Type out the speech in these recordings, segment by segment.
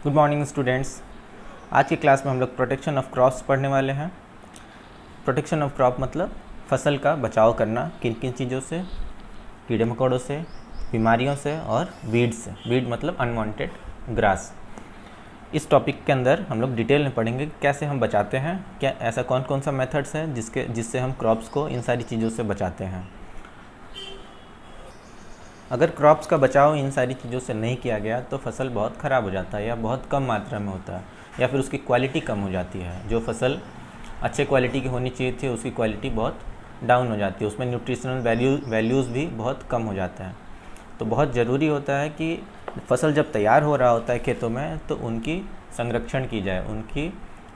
Good morning students. आज की class में हम लोग प्रोटेक्शन ऑफ क्रॉप्स पढ़ने वाले हैं। प्रोटेक्शन ऑफ क्रॉप मतलब फसल का बचाव करना किन किन चीज़ों से, कीड़े मकोड़ों से, बीमारियों से और वीड से। वीड मतलब अनवांटेड ग्रास। इस टॉपिक के अंदर हम लोग डिटेल में पढ़ेंगे कैसे हम बचाते हैं, क्या ऐसा कौन कौन सा मेथड्स हैं जिससे हम क्रॉप्स को इन सारी चीज़ों से बचाते हैं। अगर क्रॉप्स का बचाव इन सारी चीज़ों से नहीं किया गया तो फसल बहुत ख़राब हो जाता है या बहुत कम मात्रा में होता है या फिर उसकी क्वालिटी कम हो जाती है। जो फसल अच्छे क्वालिटी की होनी चाहिए थी उसकी क्वालिटी बहुत डाउन हो जाती है, उसमें न्यूट्रिशनल वैल्यूज़ भी बहुत कम हो जाता है। तो बहुत ज़रूरी होता है कि फसल जब तैयार हो रहा होता है खेतों में तो उनकी संरक्षण की जाए,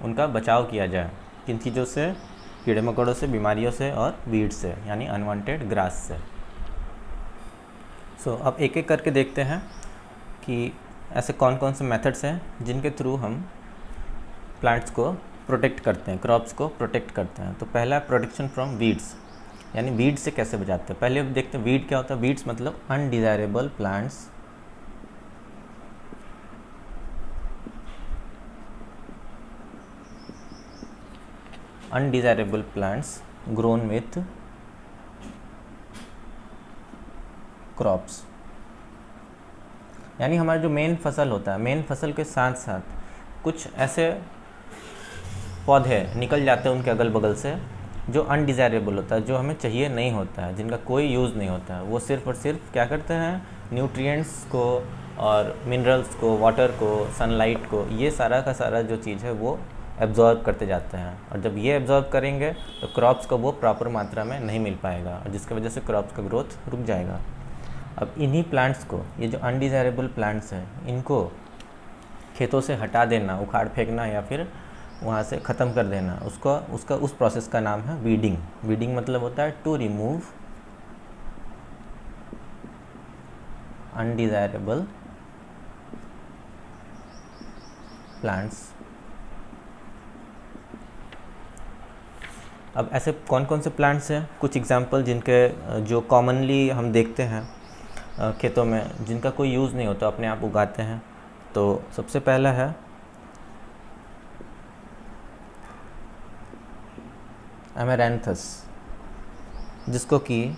उनका बचाव किया जाए। किन चीज़ों से? कीड़े मकोड़ों से, बीमारियों से और वीड से यानी अनवांटेड ग्रास से। अब एक एक करके देखते हैं कि ऐसे कौन कौन से मेथड्स हैं जिनके थ्रू हम प्लांट्स को प्रोटेक्ट करते हैं, क्रॉप्स को प्रोटेक्ट करते हैं। तो पहला है प्रोटेक्शन फ्रॉम वीड्स, यानी वीड से कैसे बचाते हैं। पहले देखते हैं वीड क्या होता है। वीड्स मतलब undesirable plants, undesirable plants grown with crops. यानी हमारा जो मेन फसल होता है, मेन फसल के साथ साथ कुछ ऐसे पौधे निकल जाते हैं उनके अगल बगल से जो अनडिज़ायरेबल होता है, जो हमें चाहिए नहीं होता है, जिनका कोई यूज़ नहीं होता है। वो सिर्फ और सिर्फ क्या करते हैं, न्यूट्रिएंट्स को और मिनरल्स को, वाटर को, सनलाइट को, ये सारा का सारा जो चीज़ है वो एब्जॉर्ब करते जाते हैं। और जब ये एब्जॉर्ब करेंगे तो क्रॉप्स को वो प्रॉपर मात्रा में नहीं मिल पाएगा और जिसकी वजह से क्रॉप्स का ग्रोथ रुक जाएगा। अब इन्हीं प्लांट्स को, ये जो अनडिज़ायरेबल प्लांट्स हैं, इनको खेतों से हटा देना, उखाड़ फेंकना या फिर वहाँ से ख़त्म कर देना, उस प्रोसेस का नाम है वीडिंग। वीडिंग मतलब होता है टू रिमूव अनडिज़ायरेबल प्लांट्स। अब ऐसे कौन कौन से प्लांट्स हैं, कुछ एग्जांपल जिनके जो कॉमनली हम देखते हैं खेतों में, जिनका कोई यूज़ नहीं होता, अपने आप उगाते हैं। तो सबसे पहला है एमेरैंथस, जिसको कि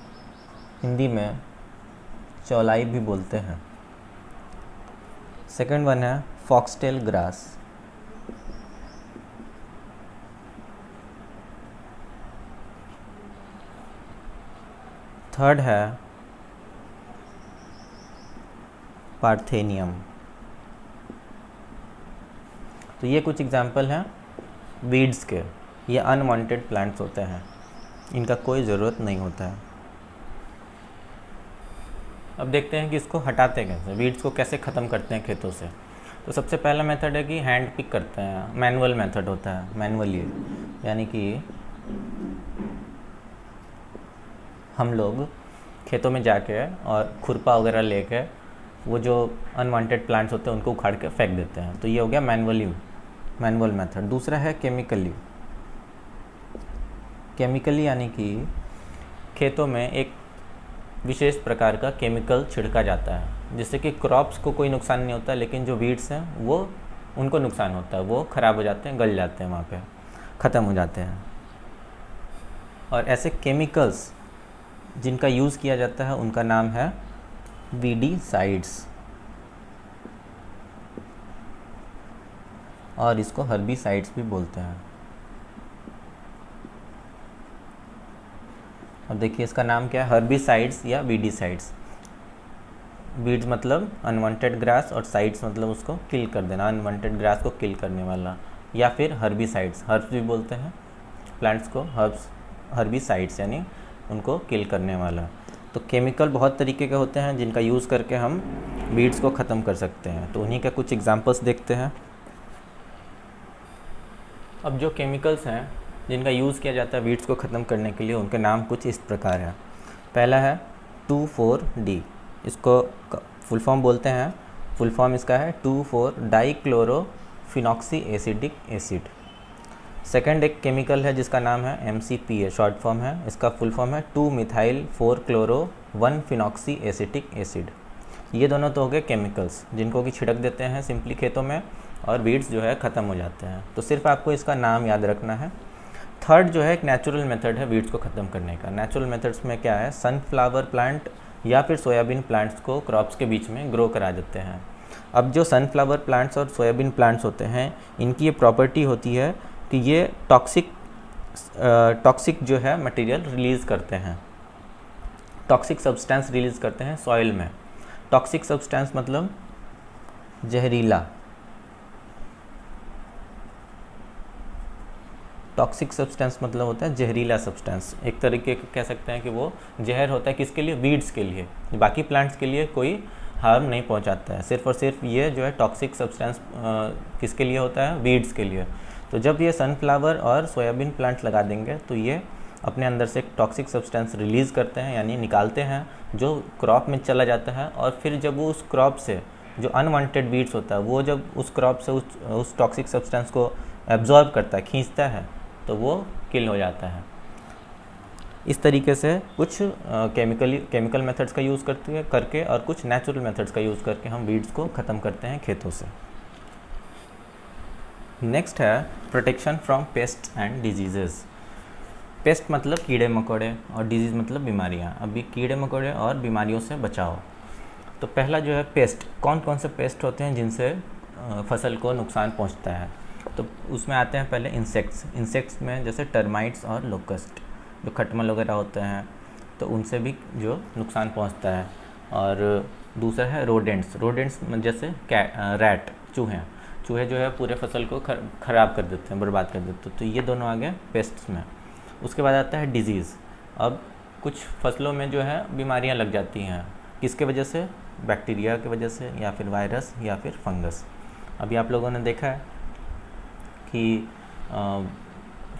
हिंदी में चौलाई भी बोलते हैं। सेकंड वन है फॉक्सटेल ग्रास। थर्ड है पार्थेनियम। तो ये कुछ एग्जाम्पल हैं वीड्स के। ये अनवांटेड प्लांट्स होते हैं, इनका कोई ज़रूरत नहीं होता है। अब देखते हैं कि इसको हटाते कैसे, वीड्स को कैसे ख़त्म करते हैं खेतों से। तो सबसे पहला मेथड है कि हैंड पिक करते हैं, मैनुअल मेथड होता है, मैनुअली, यानी कि हम लोग खेतों में जाके और खुरपा वगैरह लेके वो जो अनवांटेड प्लांट्स होते हैं उनको उखाड़ के फेंक देते हैं। तो ये हो गया मैनुअल मेथड। दूसरा है केमिकली, यानी कि खेतों में एक विशेष प्रकार का केमिकल छिड़का जाता है जिससे कि क्रॉप्स को कोई नुकसान नहीं होता, लेकिन जो वीड्स हैं वो उनको नुकसान होता है, वो ख़राब हो जाते हैं, गल जाते हैं, वहाँ पे ख़त्म हो जाते हैं। और ऐसे केमिकल्स जिनका यूज़ किया जाता है उनका नाम है वीडीसाइड्स, और इसको हर्बिसाइड्स भी बोलते हैं। अब देखिए इसका नाम क्या है, हर्बिसाइड्स या वीडीसाइड्स। वीड्स मतलब अनवांटेड ग्रास और साइड्स मतलब उसको किल कर देना, अनवांटेड ग्रास को किल करने वाला, या फिर हर्बिसाइड्स, हर्ब्स भी बोलते हैं प्लांट्स को, हर्बिसाइड्स यानी उनको किल करने वाला। तो केमिकल बहुत तरीके के होते हैं जिनका यूज़ करके हम वीड्स को ख़त्म कर सकते हैं। तो उन्हीं के कुछ एग्जांपल्स देखते हैं। अब जो केमिकल्स हैं जिनका यूज़ किया जाता है वीड्स को ख़त्म करने के लिए, उनके नाम कुछ इस प्रकार है। पहला है 2,4-D, इसको फुल फॉर्म बोलते हैं, फुल फॉर्म इसका है 2,4-डाइक्लोरोफिनॉक्सी एसिडिक एसिड। सेकंड एक केमिकल है जिसका नाम है MCPA, शॉर्ट फॉर्म है, इसका फुल फॉर्म है 2-मिथाइल 4-क्लोरो 1-फिनॉक्सी एसिटिक एसिड। ये दोनों तो हो गए केमिकल्स जिनको कि छिड़क देते हैं सिंपली खेतों में और वीड्स जो है ख़त्म हो जाते हैं। तो सिर्फ आपको इसका नाम याद रखना है। थर्ड जो है एक नेचुरल मेथड है वीड्स को ख़त्म करने का। नेचुरल मेथड्स में क्या है, सनफ्लावर प्लांट या फिर सोयाबीन प्लांट्स को क्रॉप्स के बीच में ग्रो करा देते हैं। अब जो सनफ्लावर प्लांट्स और सोयाबीन प्लांट्स होते हैं, इनकी ये प्रॉपर्टी होती है कि ये टॉक्सिक जो है मटेरियल रिलीज़ करते हैं, टॉक्सिक सब्सटेंस रिलीज़ करते हैं सॉइल में। टॉक्सिक सब्सटेंस मतलब जहरीला, टॉक्सिक सब्सटेंस मतलब होता है जहरीला सब्सटेंस। एक तरीके कह सकते हैं कि वो जहर होता है किसके लिए, वीड्स के लिए। बाकी प्लांट्स के लिए कोई हार्म नहीं पहुंचाता है, सिर्फ और सिर्फ ये जो है टॉक्सिक सब्सटेंस किसके लिए होता है, वीड्स के लिए। तो जब ये सनफ्लावर और सोयाबीन प्लांट लगा देंगे तो ये अपने अंदर से एक टॉक्सिक सब्सटेंस रिलीज़ करते हैं, यानी निकालते हैं, जो क्रॉप में चला जाता है। और फिर जब वो उस क्रॉप से जो अनवांटेड वीड्स होता है वो जब उस क्रॉप से उस टॉक्सिक सब्सटेंस को एब्जॉर्ब करता है, खींचता है, तो वो किल हो जाता है। इस तरीके से कुछ केमिकल मेथड्स का यूज़ करके और कुछ नेचुरल मेथड्स का यूज़ करके हम वीड्स को ख़त्म करते हैं खेतों से। नेक्स्ट है protection from paste and diseases. Paste मतलब कीड़े मकोड़े और डिजीज़ मतलब बीमारियाँ। अभी कीड़े मकोड़े और बीमारियों से बचाओ। तो पहला जो है पेस्ट, कौन कौन से पेस्ट होते हैं जिनसे फसल को नुकसान पहुंचता है। तो उसमें आते हैं पहले इंसेक्ट्स में जैसे टर्माइट्स और लोकस्ट, जो खटमल वगैरह होते हैं, तो उनसे भी जो नुकसान पहुंचता है। और दूसरा है रोडेंट्स में जैसे रैट, चूहे जो है पूरे फसल को ख़राब कर देते हैं, बर्बाद कर देते हैं। तो ये दोनों आ गए पेस्ट्स में। उसके बाद आता है डिजीज़। अब कुछ फसलों में जो है बीमारियां लग जाती हैं, किसके वजह से, बैक्टीरिया की वजह से या फिर वायरस या फिर फंगस। अभी आप लोगों ने देखा है कि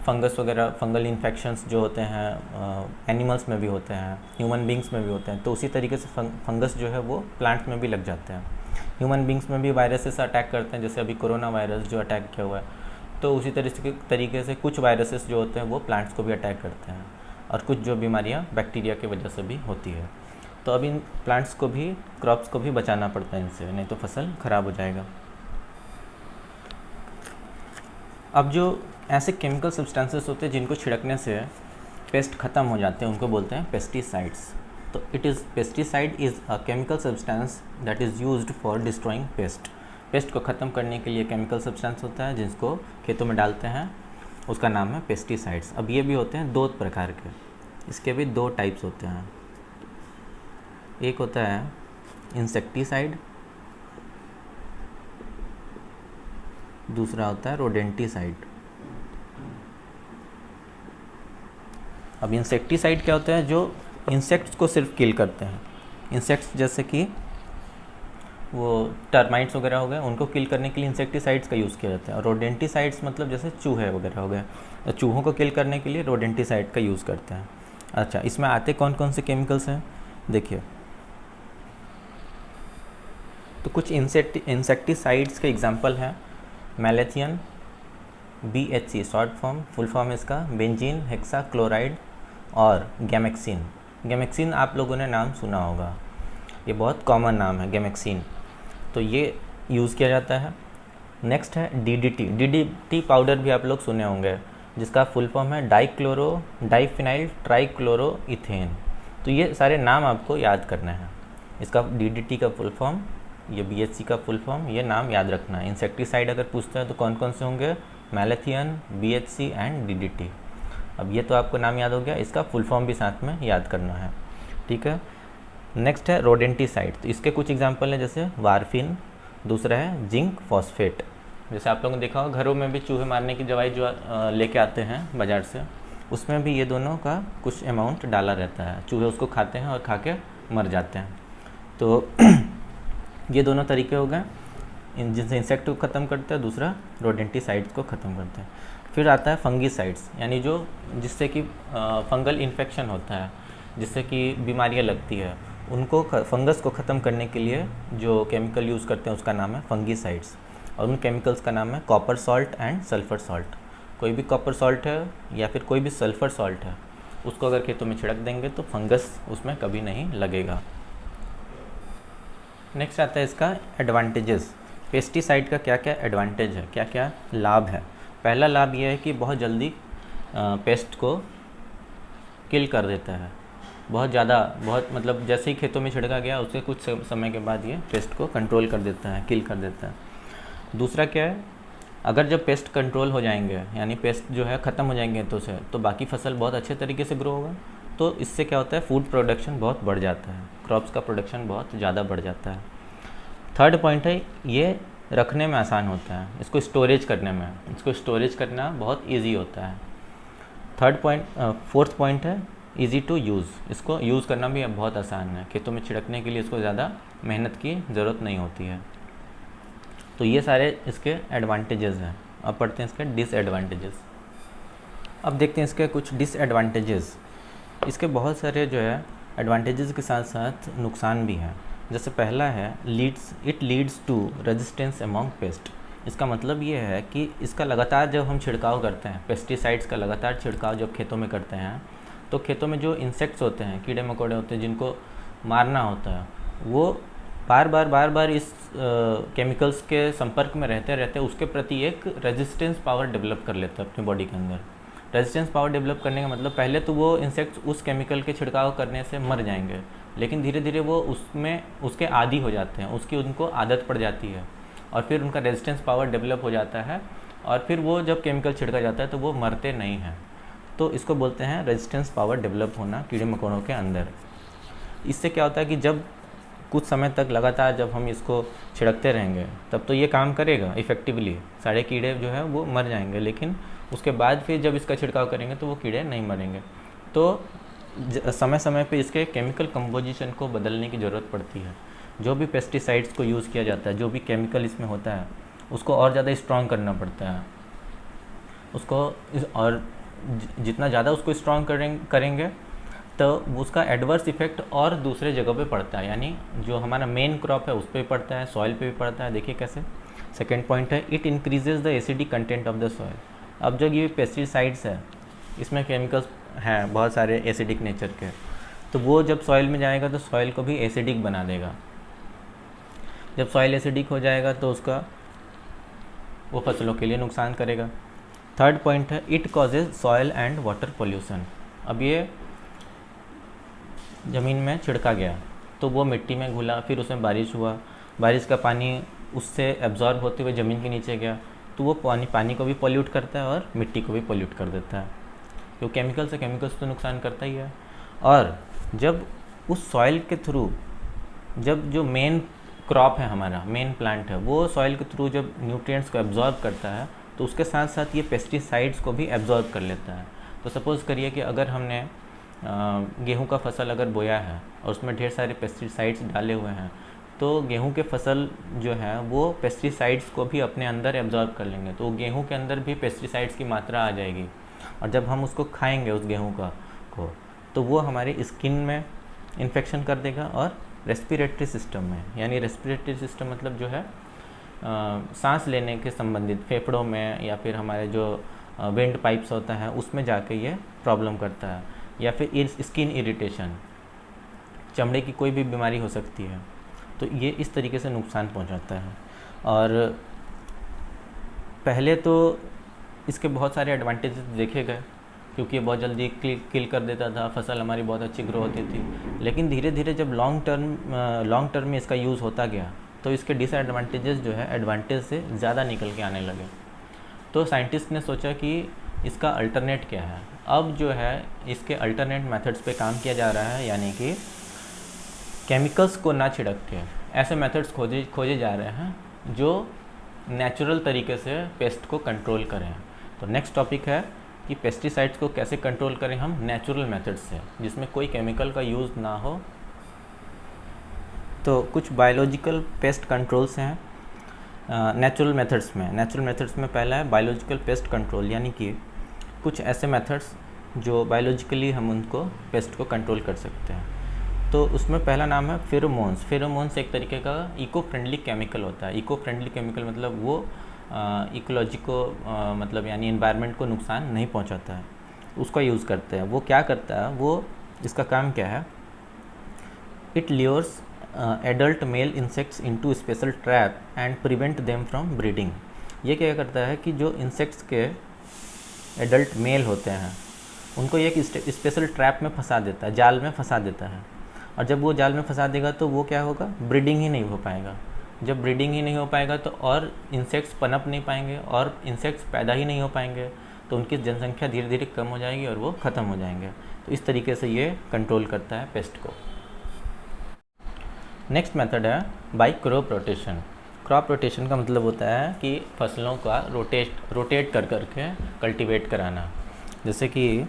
फंगस वगैरह, फंगल इन्फेक्शंस जो होते हैं एनिमल्स में भी होते हैं, ह्यूमन बींग्स में भी होते हैं। तो उसी तरीके से फंगस जो है वो प्लांट्स में भी लग जाते हैं। ह्यूमन बींग्स में भी वायरसेस अटैक करते हैं, जैसे अभी कोरोना वायरस जो अटैक किया हुआ है। तो उसी तरीके से कुछ वायरसेस जो होते हैं वो प्लांट्स को भी अटैक करते हैं, और कुछ जो बीमारियाँ बैक्टीरिया की वजह से भी होती है। तो अब इन प्लांट्स को भी, क्रॉप्स को भी बचाना पड़ता है इनसे, नहीं तो फसल ख़राब हो जाएगा। अब जो ऐसे केमिकल सब्सटेंसेस होते हैं जिनको छिड़कने से पेस्ट ख़त्म हो जाते हैं, उनको बोलते हैं पेस्टिसाइड्स। तो pesticide is a chemical substance that is used for destroying paste को ख़त्म करने के लिए केमिकल सब्सटेंस होता है जिसको खेतों में डालते हैं, उसका नाम है पेस्टिसाइड्स। अब ये भी होते हैं दो प्रकार के, इसके भी दो टाइप्स होते हैं। एक होता है इंसेक्टिसाइड, दूसरा होता है रोडेंटिसाइड। अब इंसेक्टिसाइड क्या होता है, जो इंसेक्ट्स को सिर्फ किल करते हैं। इंसेक्ट्स जैसे कि वो टर्माइट्स वगैरह हो गए, उनको किल करने के लिए इंसेक्टिसाइड्स का यूज़ किया जाता है। और रोडेंटिसाइड्स मतलब जैसे चूहे वगैरह हो गए, तो चूहों को किल करने के लिए रोडेंटिसाइड का यूज़ करते हैं। अच्छा, इसमें आते कौन कौन से केमिकल्स हैं देखिए। तो कुछ इंसेक्टिसाइड्स के एग्जांपल हैं मैलेथियन, BHC short form, full form इसका बेंजीन हेक्साक्लोराइड, और गैमेक्सिन आप लोगों ने नाम सुना होगा, ये बहुत कॉमन नाम है गैमेक्सिन। तो ये यूज़ किया जाता है। नेक्स्ट है DDT पाउडर भी आप लोग सुने होंगे, जिसका फुल फॉर्म है डाइफिनाइल ट्राइक्लोरोइथेन। तो ये सारे नाम आपको याद करना है। इसका DDT का फुल फॉर्म, ये BHC का फुल फॉर्म, ये नाम याद रखना है। इंसेक्टिसाइड अगर पूछता है तो कौन कौन से होंगे, मैलेथियन, BHC एंड DDT। अब ये तो आपको नाम याद हो गया, इसका फुल फॉर्म भी साथ में याद करना है, ठीक है। नेक्स्ट है रोडेंटिसाइड। तो इसके कुछ एग्जांपल हैं जैसे वारफिन, दूसरा है जिंक फॉस्फेट। जैसे आप लोगों ने देखा होगा घरों में भी चूहे मारने की दवाई जो लेके आते हैं बाज़ार से, उसमें भी ये दोनों का कुछ अमाउंट डाला रहता है। चूहे उसको खाते हैं और खा के मर जाते हैं। तो ये दोनों तरीके हो गए जिनसे इंसेक्ट को ख़त्म करते हैं, दूसरा रोडेंटिसाइड्स को ख़त्म करते हैं। फिर आता है फंगीसाइड्स, यानी जिससे कि फंगल इन्फेक्शन होता है, जिससे कि बीमारियां लगती है, उनको फंगस को ख़त्म करने के लिए जो केमिकल यूज़ करते हैं उसका नाम है फंगीसाइड्स। और उन केमिकल्स का नाम है copper salt and sulphur salt. कोई भी कॉपर सॉल्ट है या फिर कोई भी सल्फ़र सॉल्ट है, उसको अगर खेतों में छिड़क देंगे तो फंगस उसमें कभी नहीं लगेगा। नेक्स्ट आता है इसका एडवांटेजेस। पेस्टिसाइड का क्या क्या एडवांटेज है, क्या क्या लाभ है। पहला लाभ ये है कि बहुत जल्दी पेस्ट को किल कर देता है, बहुत ज़्यादा, बहुत मतलब जैसे ही खेतों में छिड़का गया उसके कुछ समय के बाद ये पेस्ट को कंट्रोल कर देता है, किल कर देता है। दूसरा क्या है, अगर जब पेस्ट कंट्रोल हो जाएंगे, यानी पेस्ट जो है ख़त्म हो जाएंगे तो बाकी फसल बहुत अच्छे तरीके से ग्रो होगा। तो इससे क्या होता है, फूड प्रोडक्शन बहुत बढ़ जाता है, क्रॉप्स का प्रोडक्शन बहुत ज़्यादा बढ़ जाता है। थर्ड पॉइंट है, ये रखने में आसान होता है, इसको स्टोरेज करने में, इसको स्टोरेज करना बहुत ईजी होता है। फोर्थ पॉइंट है ईज़ी टू यूज़, इसको यूज़ करना भी बहुत आसान है, खेतों में छिड़कने के लिए इसको ज़्यादा मेहनत की ज़रूरत नहीं होती है। तो ये सारे इसके एडवांटेजेस हैं। अब पढ़ते हैं इसके डिसएडवांटेजेस। अब देखते हैं इसके कुछ डिसएडवांटेजेस। इसके बहुत सारे जो है एडवांटेजेस के साथ साथ नुकसान भी हैं। जैसे पहला है it leads to resistance among pest. इसका मतलब ये है कि इसका लगातार जब हम छिड़काव करते हैं, पेस्टिसाइड्स का लगातार छिड़काव जब खेतों में करते हैं, तो खेतों में जो इंसेक्ट्स होते हैं, कीड़े मकोड़े होते हैं जिनको मारना होता है, वो बार बार इस केमिकल्स के संपर्क में रहते रहते उसके प्रति एक रेजिस्टेंस पावर डेवलप कर लेते हैं अपनी बॉडी के अंदर। रेजिस्टेंस पावर डेवलप करने का मतलब पहले तो वो इंसेक्ट्स उस केमिकल के छिड़काव करने से मर जाएंगे, लेकिन धीरे धीरे वो उसके आदी हो जाते हैं, उसकी उनको आदत पड़ जाती है और फिर उनका रेजिस्टेंस पावर डेवलप हो जाता है और फिर वो जब केमिकल छिड़का जाता है तो वो मरते नहीं हैं। तो इसको बोलते हैं रेजिस्टेंस पावर डेवलप होना कीड़े मकोड़ों के अंदर। इससे क्या होता है कि जब कुछ समय तक लगातार जब हम इसको छिड़कते रहेंगे तब तो ये काम करेगा इफ़ेक्टिवली, सारे कीड़े जो है वो मर जाएंगे, लेकिन उसके बाद फिर जब इसका छिड़काव करेंगे तो वो कीड़े नहीं मरेंगे। तो समय समय पे इसके केमिकल कंपोजिशन को बदलने की ज़रूरत पड़ती है। जो भी पेस्टिसाइड्स को यूज़ किया जाता है, जो भी केमिकल इसमें होता है, उसको और ज़्यादा स्ट्रॉन्ग करना पड़ता है उसको, और जितना ज़्यादा उसको स्ट्रॉन्ग करेंगे तो उसका एडवर्स इफेक्ट और दूसरे जगह पे पड़ता है, यानी जो हमारा मेन क्रॉप है उस पर भी पड़ता है, सॉइल पे भी पड़ता है। देखिए कैसे। सेकेंड पॉइंट है it increases the acidic content of the soil. अब जो ये पेस्टिसाइड्स है इसमें केमिकल्स हैं बहुत सारे एसिडिक नेचर के, तो वो जब सॉइल में जाएगा तो सॉइल को भी एसिडिक बना देगा। जब सॉइल एसिडिक हो जाएगा तो वो फसलों के लिए नुकसान करेगा। थर्ड पॉइंट है it causes soil and water pollution. अब ये ज़मीन में छिड़का गया तो वो मिट्टी में घुला, फिर उसमें बारिश हुआ, बारिश का पानी उससे एब्जॉर्ब होते हुए ज़मीन के नीचे गया, तो वो पानी को भी पोल्यूट करता है और मिट्टी को भी पोल्यूट कर देता है। तो केमिकल्स तो नुकसान करता ही है। और जब उस सॉइल के थ्रू, जब जो मेन क्रॉप है हमारा, मेन प्लांट है, वो सॉइल के थ्रू जब न्यूट्रिएंट्स को एब्जॉर्ब करता है तो उसके साथ साथ ये पेस्टिसाइड्स को भी एब्जॉर्ब कर लेता है। तो सपोज़ करिए कि अगर हमने गेहूं का फसल अगर बोया है और उसमें ढेर सारे पेस्टिसाइड्स डाले हुए हैं, तो गेहूं के फसल जो है वो पेस्टिसाइड्स को भी अपने अंदर एब्जॉर्ब कर लेंगे, तो गेहूं के अंदर भी पेस्टिसाइड्स की मात्रा आ जाएगी। और जब हम उसको खाएंगे उस गेहूं को तो वो हमारी स्किन में इन्फेक्शन कर देगा और रेस्पिरेटरी सिस्टम में, यानी रेस्पिरेटरी सिस्टम मतलब जो है सांस लेने के संबंधित फेफड़ों में या फिर हमारे जो विंड पाइप्स होता है उसमें जाके ये प्रॉब्लम करता है। या फिर स्किन इरिटेशन, चमड़े की कोई भी बीमारी हो सकती है। तो ये इस तरीके से नुकसान पहुंचाता है। और पहले तो इसके बहुत सारे एडवांटेजेस देखे गए क्योंकि ये बहुत जल्दी किल कर देता था, फसल हमारी बहुत अच्छी ग्रो होती थी। लेकिन धीरे धीरे जब लॉन्ग टर्म में इसका यूज़ होता गया तो इसके डिसएडवांटेजेस जो है एडवांटेज से ज़्यादा निकल के आने लगे। तो साइंटिस्ट ने सोचा कि इसका अल्टरनेट क्या है। अब जो है इसके अल्टरनेट मेथड्स पे काम किया जा रहा है, यानी कि केमिकल्स को ना छिड़क के ऐसे मेथड्स खोजे जा रहे हैं जो नेचुरल तरीके से पेस्ट को कंट्रोल करें। तो नेक्स्ट टॉपिक है कि पेस्टिसाइड्स को कैसे कंट्रोल करें हम नेचुरल मेथड से, जिसमें कोई केमिकल का यूज़ ना हो। तो कुछ बायोलॉजिकल पेस्ट कंट्रोल्स हैं नेचुरल मेथड्स में पहला है बायोलॉजिकल पेस्ट कंट्रोल, यानी कि कुछ ऐसे मेथड्स जो बायोलॉजिकली हम उनको पेस्ट को कंट्रोल कर सकते हैं। तो उसमें पहला नाम है फेरोमोन्स एक तरीके का इको फ्रेंडली केमिकल होता है। इको फ्रेंडली केमिकल मतलब वो इकोलॉजी को मतलब यानी एनवायरनमेंट को नुकसान नहीं पहुंचाता है, उसका यूज़ करते हैं। वो क्या करता है, वो इसका काम क्या है, it lures adult mail insects into special trap and prevent them from breeding. ये क्या करता है कि जो इंसेक्ट्स के एडल्ट मेल होते हैं उनको एक स्पेशल ट्रैप में फंसा देता है, जाल में फंसा देता है। और जब वो जाल में फंसा देगा तो वो क्या होगा, ब्रीडिंग ही नहीं हो पाएगा। जब ब्रीडिंग ही नहीं हो पाएगा तो और इंसेक्ट्स पनप नहीं पाएंगे और इंसेक्ट्स पैदा ही नहीं हो पाएंगे, तो उनकी जनसंख्या धीरे धीरे कम हो जाएगी और वो ख़त्म हो जाएंगे। तो इस तरीके से ये कंट्रोल करता है पेस्ट को। नेक्स्ट मेथड है by crop rotation. Crop rotation का मतलब होता है कि फसलों का रोटेट कर करके कल्टीवेट कराना। जैसे कि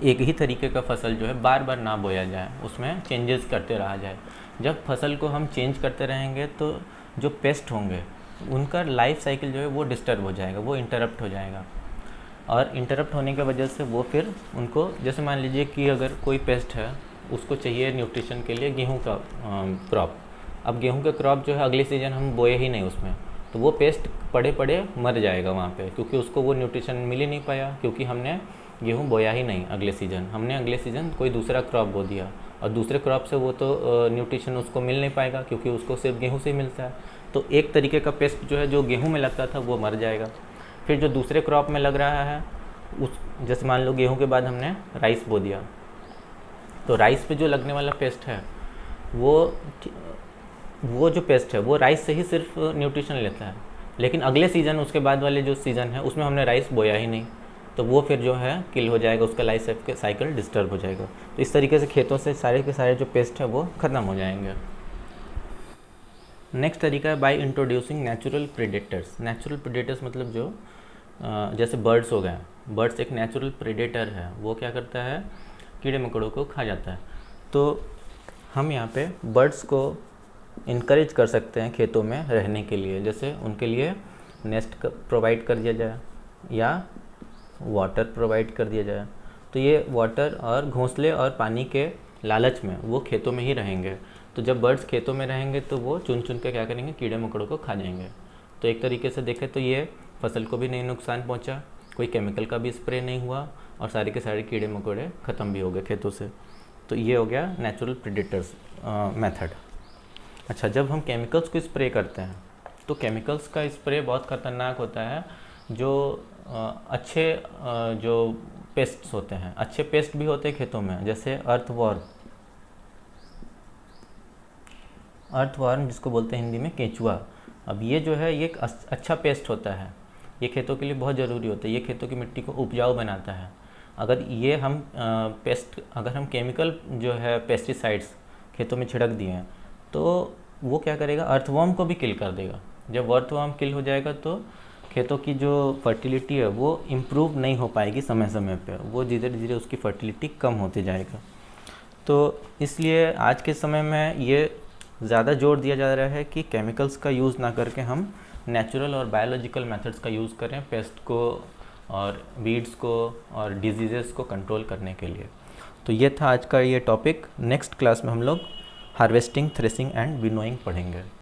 एक ही तरीके का फसल जो है बार बार ना बोया जाए, उसमें चेंजेस करते रहा जाए। जब फसल को हम चेंज करते रहेंगे तो जो पेस्ट होंगे उनका लाइफ साइकिल जो है वो डिस्टर्ब हो जाएगा, वो इंटरप्ट हो जाएगा। और इंटरप्ट होने की वजह से वो फिर उनको, जैसे मान लीजिए कि अगर कोई पेस्ट है उसको चाहिए न्यूट्रिशन के लिए गेहूं का क्रॉप। अब गेहूं का क्रॉप जो है अगले सीजन हम बोए ही नहीं उसमें, तो वो पेस्ट पड़े पड़े मर जाएगा वहाँ पे, क्योंकि उसको वो न्यूट्रिशन मिल ही नहीं पाया, क्योंकि हमने गेहूं बोया ही नहीं अगले सीज़न। हमने अगले सीज़न कोई दूसरा क्रॉप बो दिया और दूसरे क्रॉप से वो तो न्यूट्रिशन उसको मिल नहीं पाएगा, क्योंकि उसको सिर्फ गेहूं से ही मिलता है। तो एक तरीके का पेस्ट जो है जो गेहूं में लगता था वो मर जाएगा। फिर जो दूसरे क्रॉप में लग रहा है उस, जैसे मान लो गेहूं के बाद हमने राइस बो दिया, तो राइस पे जो लगने वाला पेस्ट है वो जो पेस्ट है वो राइस से ही सिर्फ न्यूट्रिशन लेता है। लेकिन अगले सीज़न, उसके बाद वाले जो सीज़न है उसमें हमने राइस बोया ही नहीं, तो वो फिर जो है किल हो जाएगा, उसका लाइफ साइकिल डिस्टर्ब हो जाएगा। तो इस तरीके से खेतों से सारे के सारे जो पेस्ट है वो ख़त्म हो जाएंगे। नेक्स्ट तरीका है by introducing natural predators. Natural predators मतलब जो जैसे बर्ड्स हो गए, बर्ड्स एक नेचुरल प्रेडेटर है, वो क्या करता है, कीड़े मकोड़ों को खा जाता है। तो हम यहाँ पे बर्ड्स को इनकरेज कर सकते हैं खेतों में रहने के लिए, जैसे उनके लिए नेस्ट प्रोवाइड कर दिया जाए या वाटर प्रोवाइड कर दिया जाए। तो ये वाटर और घोंसले और पानी के लालच में वो खेतों में ही रहेंगे। तो जब बर्ड्स खेतों में रहेंगे तो वो चुन चुन के क्या करेंगे, कीड़े मकोड़ों को खा जाएंगे। तो एक तरीके से देखें तो ये फसल को भी नहीं नुकसान पहुंचा, कोई केमिकल का भी स्प्रे नहीं हुआ और सारे के सारे कीड़े मकोड़े ख़त्म भी हो गए खेतों से। तो ये हो गया नेचुरल प्रेडेटर्स मेथड। अच्छा, जब हम केमिकल्स को स्प्रे करते हैं तो केमिकल्स का स्प्रे बहुत ख़तरनाक होता है। जो अच्छे जो पेस्ट्स होते हैं, अच्छे पेस्ट भी होते हैं खेतों में, जैसे अर्थवर्म जिसको बोलते हैं हिंदी में केंचुआ। अब ये जो है ये एक अच्छा पेस्ट होता है, ये खेतों के लिए बहुत ज़रूरी होता है, ये खेतों की मिट्टी को उपजाऊ बनाता है। अगर ये हम अगर हम केमिकल जो है पेस्टिसाइड्स खेतों में छिड़क दिए हैं तो वो क्या करेगा, अर्थवर्म को भी किल कर देगा। जब अर्थवर्म किल हो जाएगा तो खेतों की जो फर्टिलिटी है वो इम्प्रूव नहीं हो पाएगी समय समय पे, वो धीरे धीरे उसकी फर्टिलिटी कम होते जाएगा। तो इसलिए आज के समय में ये ज़्यादा जोर दिया जा रहा है कि केमिकल्स का यूज़ ना करके हम नेचुरल और बायोलॉजिकल मेथड्स का यूज़ करें पेस्ट को और वीड्स को और डिजीज़ेस को कंट्रोल करने के लिए। तो ये था आज का ये टॉपिक। नेक्स्ट क्लास में हम लोग हार्वेस्टिंग, थ्रेसिंग एंड विनोइंग पढ़ेंगे।